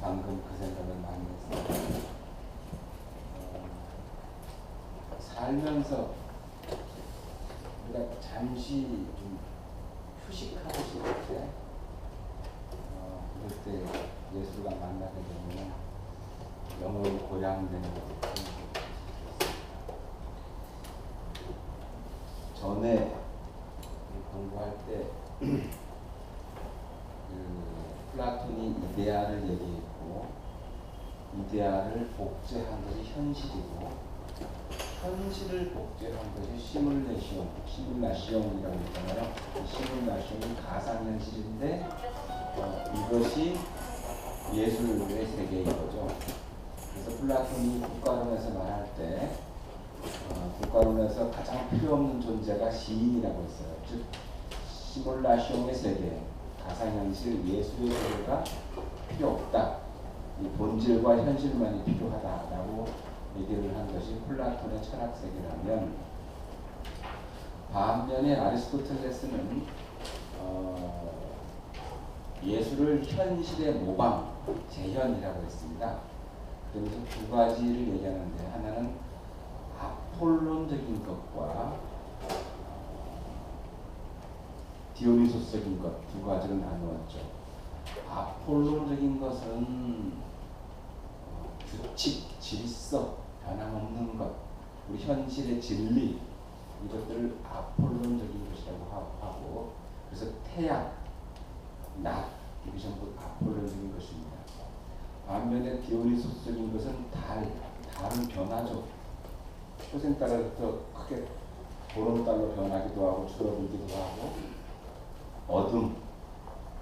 방금 그 생각을 많이 했어요. 살면서 우리가 잠시 좀 휴식하고 싶을 때, 그럴 때 예수가 만나게 되면 영혼이 고양되는 것을 전에 공부할 때 플라톤이 이데아를 얘기했고, 이데아를 복제한 것이 현실이고, 현실을 복제한 것이 시뮬라시온이라고 했잖아요. 시뮬라시온이 가상현실인데 이것이 예술의 세계인 거죠. 그래서 플라톤이 국가론에서 말할 때 국가론에서 가장 필요 없는 존재가 시인이라고 했어요. 즉 시뮬라시온의 세계, 가상현실, 예술의 세계가 필요 없다. 이 본질과 현실만이 필요하다라고 얘기를 한 것이 플라톤의 철학 세계라면, 반면에 아리스토텔레스는 예술을 현실의 모방, 재현이라고 했습니다. 그러면서 두 가지를 얘기하는데, 하나는 아폴론적인 것과 디오니소스적인 것, 두 가지로 나누었죠. 아폴론적인 것은 규칙, 질서, 변함없는 것, 우리 현실의 진리, 이것들을 아폴론적인 것이라고 하고, 그래서 태양, 낮, 이게 전부 아폴론적인 것입니다. 반면에 디오니소스적인 것은 달은 변하죠. 초생 따라서 크게 보름달로 변하기도 하고 줄어들기도 하고, 어둠,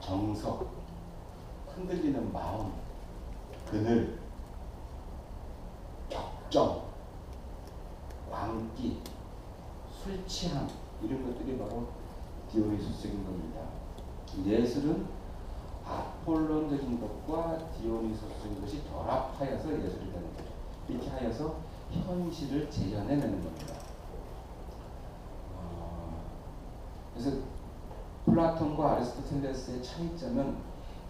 정석, 흔들리는 마음, 그늘, 격정, 광기, 술 취함, 이런 것들이 바로 디오니소스적인 겁니다. 예술은 아폴론적인 것과 디오니소스적인 것이 결합하여서 예술이 되는 거죠. 이렇게 하여서 현실을 재현해내는 겁니다. 그래서 플라톤과 아리스토텔레스의 차이점은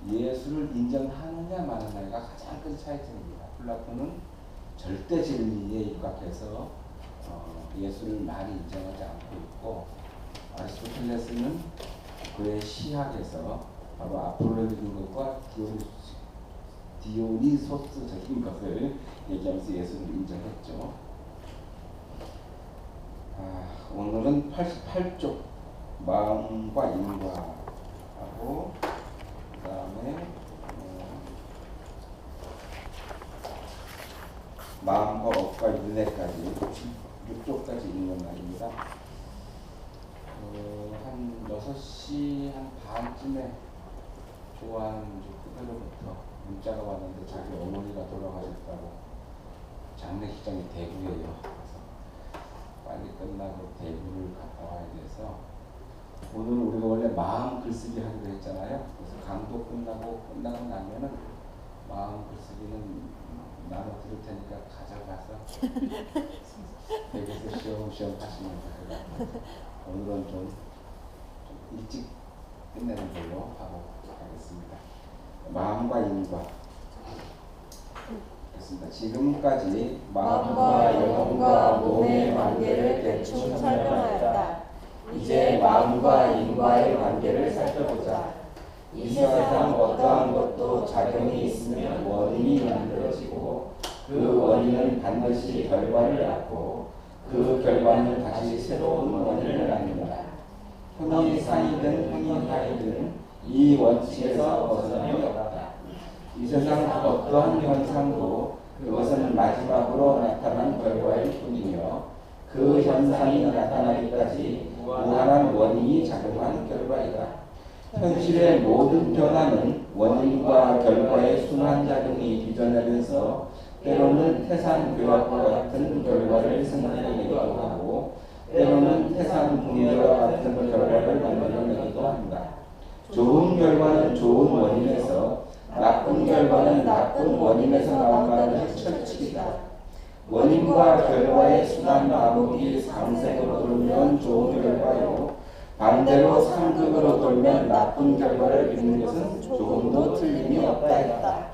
예술을 인정하느냐 마느냐가 가장 큰 차이점입니다. 플라톤은 절대 진리에 입각해서 예술을 많이 인정하지 않고 있고, 아리스토텔레스는 그의 시학에서 바로 아폴론적인 것과 디오니소스적인 것을 얘기하면서 예술을 인정했죠. 오늘은 88쪽 마음과 인과하고, 그 다음에 마음과 업과 윤회까지 6쪽까지 읽는 날입니다. 한 6시 한 반쯤에 좋아하는 후배로부터 문자가 왔는데 자기 어머니가 돌아가셨다고. 장례식장이 대구예요. 그래서 빨리 끝나고 대구를 갔다 와야 돼서, 오늘 우리가 원래 마음 글쓰기 하기로 했잖아요. 그래서 강도 끝나고 나면은 마음 글쓰기는 나눠 드릴 테니까 가져가서 댁에서 시험시험 하시면 돼요. 오늘은 좀 일찍 끝내는 걸로 하고 가겠습니다. 마음과 인과. 됐습니다. 지금까지 마음과 영혼과 몸의 관계를 대충 설명하였다. 이제 마음과 인과의 관계를 살펴보자. 이 세상 어떠한 것도 작용이 있으면 원인이 만들어지고, 그 원인은 반드시 결과를 낳고, 그 결과는 다시 새로운 원인을 낳는다. 형이 상이든 형이 하이든 이 원칙에서 벗어남이 없다. 이 세상 어떠한 현상도 그것은 마지막으로 나타난 결과일 뿐이며, 그 현상이 나타나기까지 무한한 원인이 작용한 결과이다. 현실의 모든 변화는 원인과 결과의 순환작용이 빚어내면서 때로는 태산교합과 같은 결과를 생산해내기도 하고, 때로는 태산붕괴와 같은 결과를 만들어내기도 한다. 좋은 결과는 좋은 원인에서, 나쁜 결과는 나쁜 원인에서 나온다는 철칙이다. 원인과 결과의 순환 반복이 상생으로 돌면 좋은 결과요, 반대로 상극으로 돌면 나쁜 결과를 빚는 것은 조금도 틀림이 없다 했다.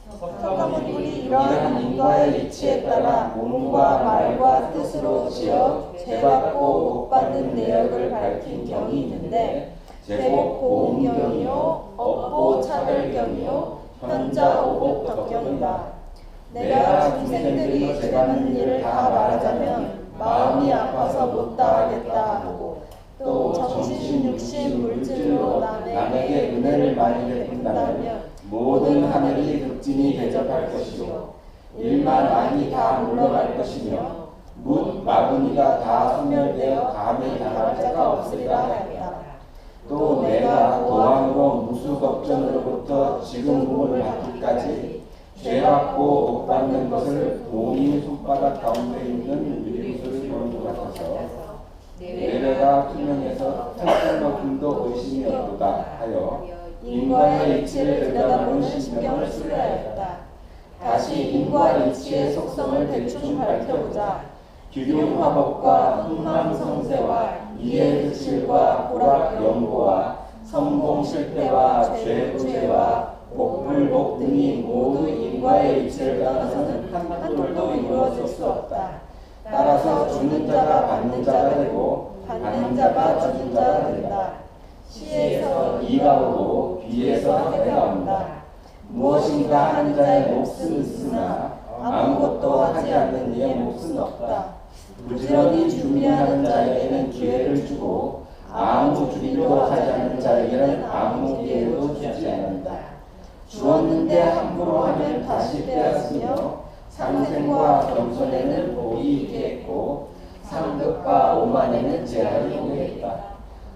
석가모니들이 이러한 인과의 이치에 따라 몸과 말과 뜻으로 지어 죄받고 복받는 내역을 밝힌 경이 있는데 제복 고음경이요 업보 차별경이요 현자 오복 덕경이다. 내가 중생들이 죄받는 일을 다 말하자면 마음이 아파서 못다 하겠다 하고 또 정신, 육신, 물질로 남에게 은혜를 많이 베푼다면 모든 하늘이 극진히 대접할 것이요 일만 많이 다 물러갈 것이며 문 마구니가 다 소멸되어 감히 당할 자가 없으리라 하였다. 또 내가 도항으로 무수겁전으로부터 지금 몸을 받기까지 죄받고 복받는 것을 공이 손바닥 가운데 있는 유리구슬을 보는 것 같아서 내려가 투명해서 탈성만큼도 의심이 없도다 하여 인과의 이치를 들여다보는 신경을 수여하였다. 다시 인과 이치의 속성을 대충 밝혀보자. 규율화법과 흥망성쇠와 이해득실과 호락연고와 성공실패와 죄부죄와 복불복 등이 모두 인과의 이치를 떠나서는 한 톨도 이루어질 수 없다. 따라서 주는 자가 받는 자가 되고 받는 자가 주는 자가 된다. 시에서 이가 오고 비에서 해가 온다. 무엇인가 한 자의 몫은 있으나 아무것도 하지 않는 이의 몫은 없다. 부지런히 준비하는 자에게는 기회를 주고 아무 준비도 하지 않는 자에게는 아무 기회도 주지 않는다. 주었는데 함부로 하면 다시 빼앗으며 상생과 겸손에는 복이 있겠고 상급과 오만에는 재앙이 오겠다.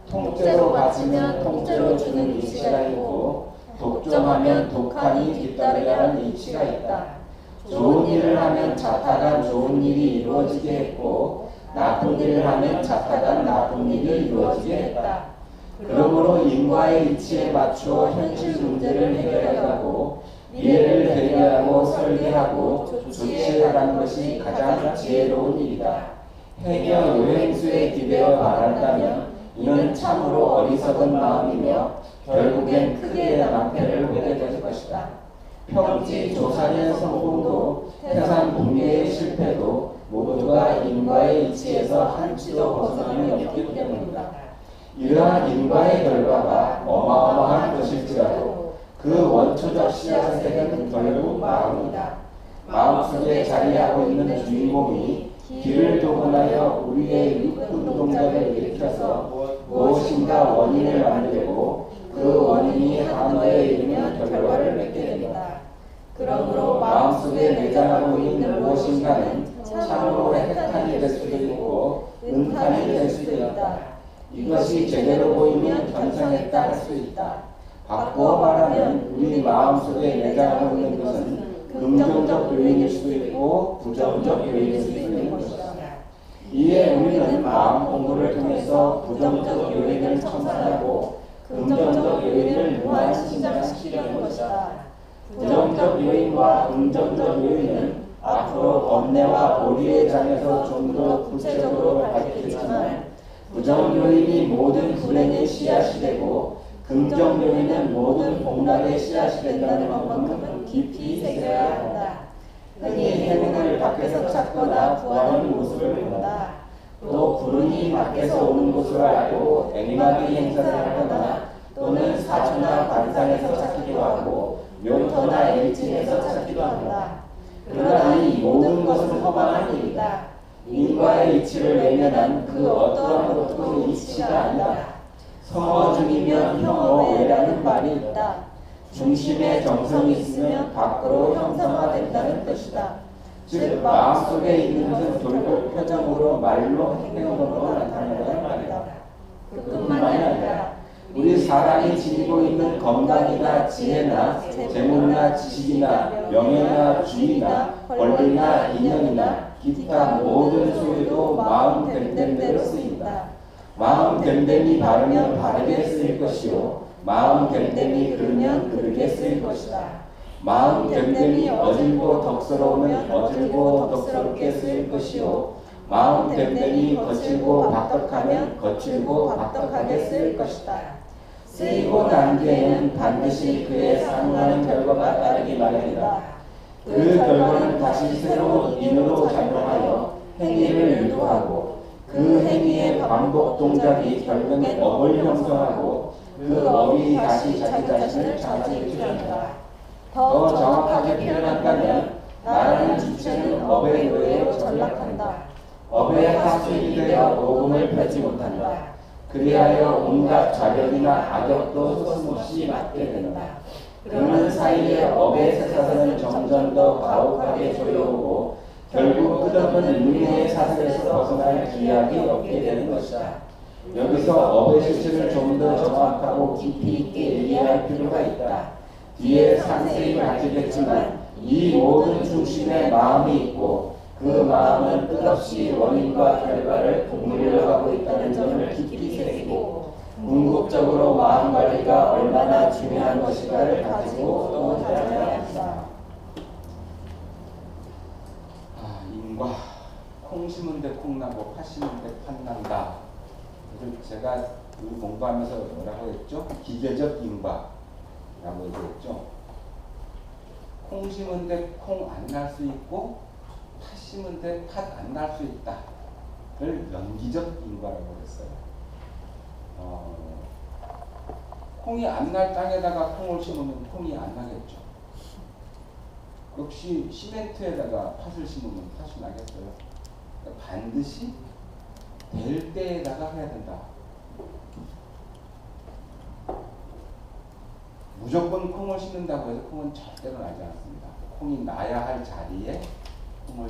통째로 바치면 통째로 주는 이치가 있고 독점하면 독한이 뒤따르게 하는 이치가 있다. 좋은 일을 하면 자타간 좋은 일이 이루어지게 했고 나쁜 일을 하면 자타간 나쁜 일이 이루어지게 했다. 그러므로 인과의 이치에 맞추어 현실 문제를 해결하고 미래를 대비하고 설계하고 조치해가는 것이 가장 지혜로운 일이다. 행여 요행수에 기대어 말한다면 이는 참으로 어리석은 마음이며 결국엔 크게 낭패를 보게 될 것이다. 평지 조산의 성공도 태산 붕괴의 실패도 모두가 인과의 이치에서 한치도 벗어남이 없기 때문이다. 이러한 인과의 결과가 어마어마한 것일지라도 그 원초적 씨앗에는 결국 마음이다. 마음속에 자리하고 있는 주인공이 길을 도분하여 우리의 육군동작을 일으켜서 무엇인가 원인을 만들고 그 원인이 한도에 이르면 결과를 맺게 됩니다. 그러므로 마음속에 내장하고 있는 무엇인가는 참으로 핵탄이 될 수도 있고 은탄이 될 수도 있다. 이것이 제대로 보이면 견성했다 할 수 있다. 바꾸어 말하면 우리 마음속에 내장하고 있는 것은 긍정적 요인일 수도 있고 부정적 요인일 수도 있는 것이다. 이에 우리는 마음 공부를 통해서 부정적 요인을 청산하고 긍정적 요인을 무한 신장시키려는 것이다. 부정적 요인과 긍정적 요인은 앞으로 법례와 보리의 장에서 좀 더 구체적으로 밝히겠지만 부정 요인이 모든 불행의 씨앗이 되고 긍정 요인은 모든 복락의 씨앗이 된다는 것만큼은 깊이 새겨야 한다. 흔히 행운을 밖에서 찾거나 구하는 모습을 본다. 또 불운이 밖에서 오는 것을 알고 앵마기 행사를 하거나 또는 사주나 관상에서 찾기도 하고 묘터나 일진에서 찾기도 한다. 그러나 이 모든 것은 허망한 일이다. 인과의 이치를 외면한 그 어떠한 것도 이치가 아니다. 성어 중이면 형어외라는 말이 있다. 중심에 정성이 있으면 밖으로 형성화된다는 뜻이다. 즉 마음속에 있는 것은 결국 표정으로 말로 행동으로 나타난다는 말이다. 그뿐만이 아니라 우리 사람이 지니고 있는 건강이나 지혜나 재물이나 지식이나 명예나 주의나 권리나 인연이나 기타 모든 소유도 마음 됨됨 대로 쓰인다. 마음 됨됨이 바르면 바르게 쓰일 것이요 마음 됨됨이 그르면 그르게 쓰일 것이다. 마음 됨됨이 어질고 덕스러우면 어질고 덕스럽게 쓰일 것이요 마음 됨됨이 거칠고 박덕하면 거칠고 박덕하게 쓰일 것이다. 쓰이고 난 뒤에는 반드시 그에 상응하는 결과가 따르기 마련이다. 그 결과는 다시 새로운 인으로 작용하여 행위를 유도하고 그 행위의 반복 동작이 결국엔 업을 형성하고 그 업이 다시 자기 자신을 자기일으킨다. 더 정확하게 표현한다면 나라는 주체는 업에 의해 전락한다. 업의 하수인이 되어 복음을 펴지 못한다. 그리하여 온갖 자력이나 악역도 서슴없이 맞게 된다. 그러는 사이에 업의 쇠사슬은 점점 더 가혹하게 조여오고 결국 끝없는 윤회의 사슬에서 벗어날 기약이 없게 되는 것이다. 여기서 업의 실체를 좀 더 정확하고 깊이 있게 이해할 필요가 있다. 뒤에 상세히 밝히겠지만 이 모든 중심에 마음이 있고 그 마음은 끝없이 원인과 결과를 공유려가고 있다는 점을 깊이 새기고 궁극적으로 마음 관리가 얼마나 중요한 것인가를 가지고 또 다져야 한다. 인과 콩 심은 데 콩나고 팥 심은 데 팥난다. 그래서 제가 우리 공부하면서 뭐라고 했죠? 기계적 인과라고 얘기했죠. 콩 심은 데 콩 안 날 수 있고 팥 심은 데 팥 안 날 수 있다를 연기적 인과라고 했어요. 콩이 안 날 땅에다가 콩을 심으면 콩이 안 나겠죠. 역시 시멘트에다가 팥을 심으면 팥이 나겠어요. 그러니까 반드시 될 때에다가 해야 된다. 무조건 콩을 심는다고 해서 콩은 절대로 나지 않습니다. 콩이 나야 할 자리에 콩을